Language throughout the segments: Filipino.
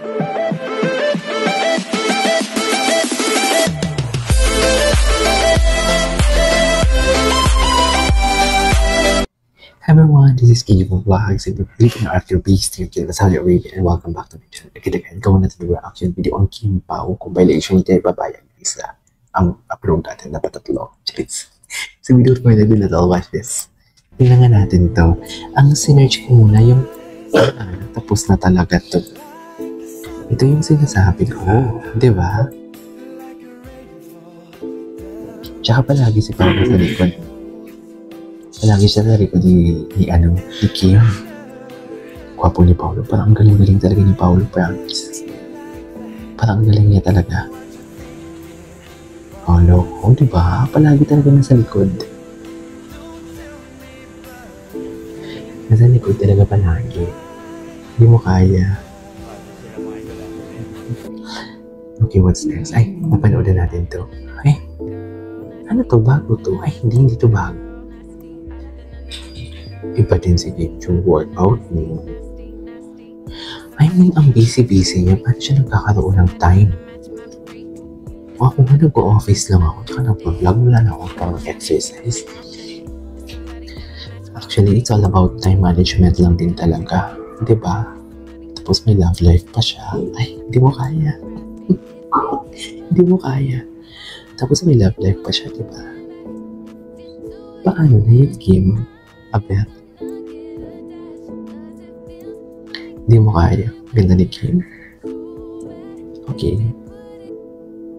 Hi everyone, this is Kiji from Vlogs. If you're living at your base here in Saudi Arabia, and welcome back to my channel. Again, gawin natin yung reaction video on Kim Pao kung violation niya babayag isa ang upload natin na patatlo. Charis. So without further ado, let's all watch this. Tingnan nga natin to. Ang sinerch ko muna yung tapos na talaga to. Ito yung sinasabi ko, di ba? Tsaka palagi si Pao sa likod. Palagi siya sa likod ni Kim. Gwapo ni Paolo. Parang ang galing-galing talaga ni Paolo, promise. Parang ang galing niya talaga. Paolo, diba? Palagi talaga nasa likod. Nasa likod talaga palagi. Hindi mo kaya. Okay, what's next? Ay, napanood na natin to. Ay, ano to? Bago to? Ay, hindi to bago. Iba din si Kim yung workout mo. I mean, ang busy-busy niya. Paano siya nagkakaroon ng time? Ako nga nag-o-office lang ako. Tsaka nag-vlog, wala na ako pang exercise. Actually, it's all about time management lang din talaga. Diba? Tapos may love life pa siya. Ay, hindi mo kaya. Hindi mo kaya. Tapos may love life pa siya, diba? Paano na yun, Kim? Abet. Hindi mo kaya. Ganda ni Kim. Okay.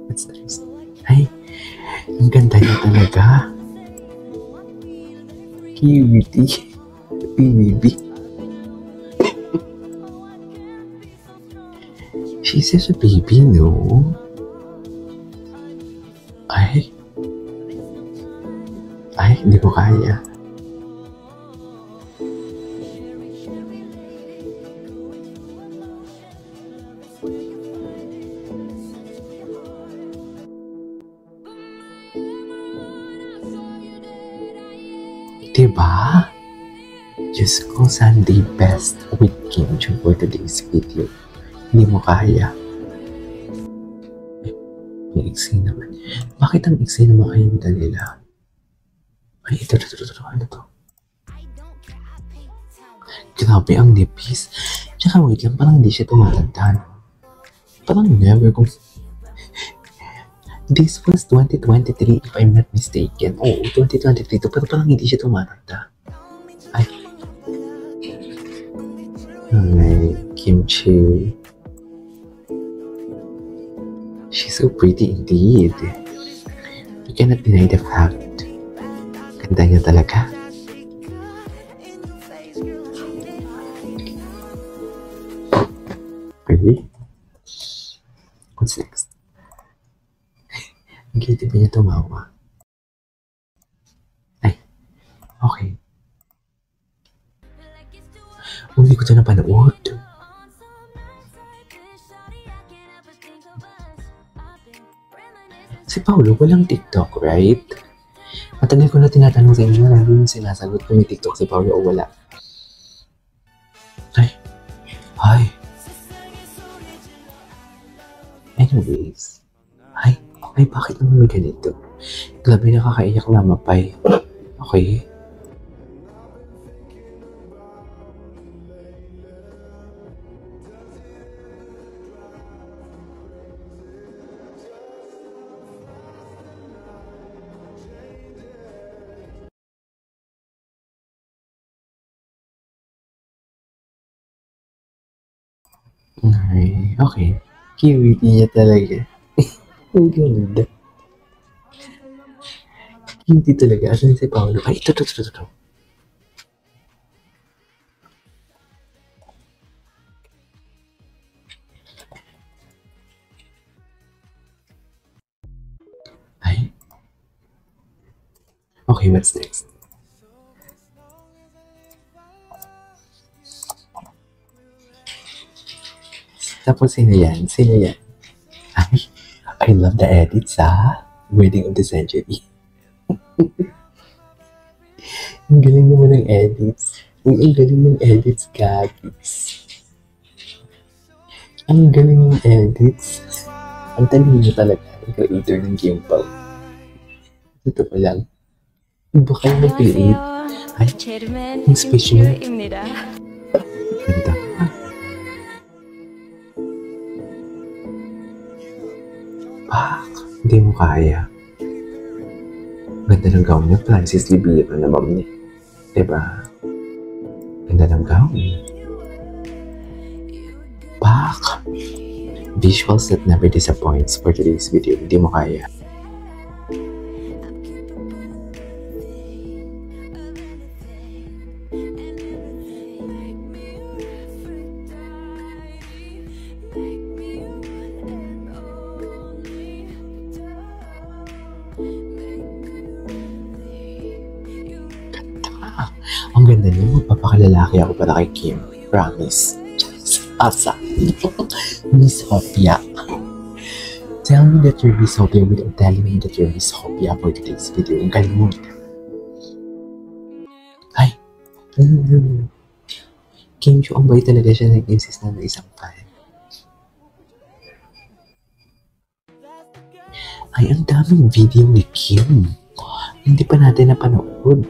What's next? Ay, ang ganda niya talaga. Cutie. Baby. She's such a baby, no? Ay, hindi ko kaya. Diba? Diyos ko, Sunday best with Kim Jong for today's video. Hindi mo kaya. Ang iksi naman. Bakit ang iksi naman ayuda nila? Ay, ito. Ano to? Grabe ang nipis. Tsaka wait lang, parang hindi siya tumatanda. Parang never kung... This was 2023 if I'm not mistaken. Oo, 2023 to, pero parang hindi siya tumatanda. Ay, Kimchi. She's so pretty indeed. You cannot deny the fact. Ganda niya talaga. Really? What's next? Ang cute ba niya tumawa? Ay, okay. Hindi ko ito napanood. Si Paolo walang TikTok, right? Matagal ko na tinatanong sa inyo, lalo yung sinasagot kung may TikTok si Paolo o wala. Ay. Anyways. Ay, bakit naman may ganito? Grabe, nakakaiyak na mapay. Okay. Ay, okay. Cute niya talaga. Ang ganda. Cute talaga. Asan si Paolo? Ay, ito. Ay. Okay, what's next? Tapos sino yan? Ay, I love the edits, Wedding of the Century. Ang galing naman ng edits. Ang galing ng edits, guys. Ang galing ng edits. Ang talino talaga ng creator ng Kim Pao. Ito pa lang. Iba kayo nag-create. Ay, yung speech niya. Ganda. Pak, hindi mo kaya. Ganda ng gown niya, Francis Libero na ma'am niya. Diba? Ganda ng gown. Pak! Visuals that never disappoints for today's video. Hindi mo kaya. Ang ganda niya, magpapakalalaki ako para kay Kim. Promise. Asa. Miss Hopia. Tell me that you're Miss Hopia without telling me that you're Miss Hopia for today's video. Ang galing mo. Ay. Kim Chiu, ang bait talaga siya nag-insist na isang fan. Ay, ang daming video ni Kim. Hindi pa natin napanood.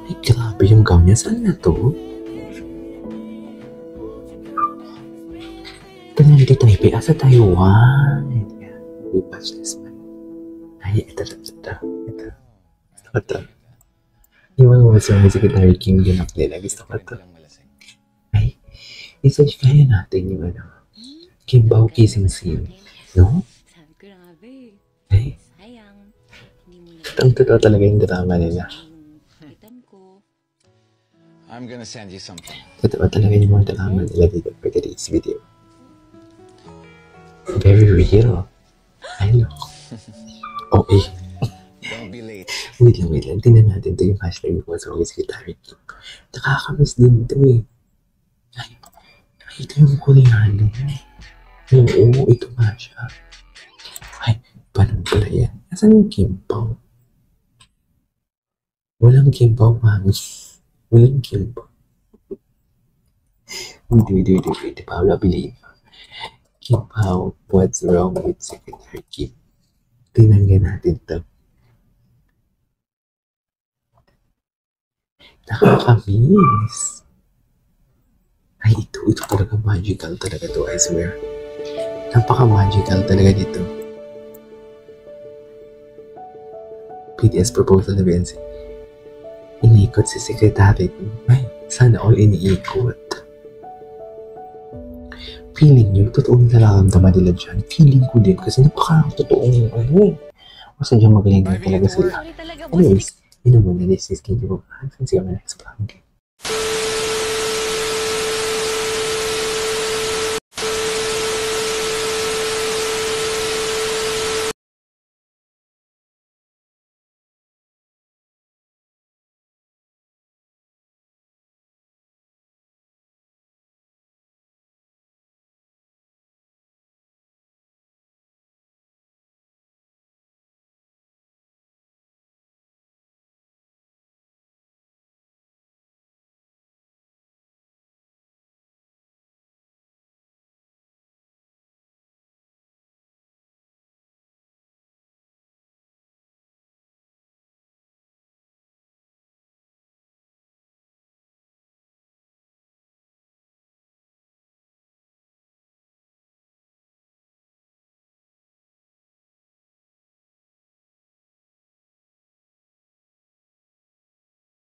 Ay, grabe yung gown niya. Saan na to? Ito na dito Taipei. Sa Taiwan. We watch this one. Ay, ito. Yung mga words ng Secretary Kim ginap nila. Gusto ko ito. Ay, i-search kaya natin yung Kim Bao kissing scene. No? Ay, ang totoo talaga yung drama nila. I'm gonna send you something. Totoo talaga yung mga drama nila dito for today's video. Very real. I know. Okay. Don't be late. Wait lang. Tingnan natin ito yung hashtag ko sa Secretary Kim. Nakakamiss din ito eh. Ay, ito yung Koreano. Oo, ito nga siya. Ay, paano pala yan? Nasaan yung Kim Pao? Walang Kim Pao, mami. Walang Kim Pao. Hindi, Paula, believe. Kim Pao, what's wrong with Secretary Kim? Tinanggan natin ito. Nakakamiss. Ay, ito talaga magical talaga to, I swear. Napaka-magical talaga dito. BTS proposal na Benzi. Iniikot si Secretary ko. Ay, sana all iniikot. Feeling nyo, totoong nararamdaman nila dyan. Feeling ko din kasi napaka-totoong Kasi dyan magaling din talaga sila. Anyways, yun naman na this is King Divo. I'll see you on the next vlog.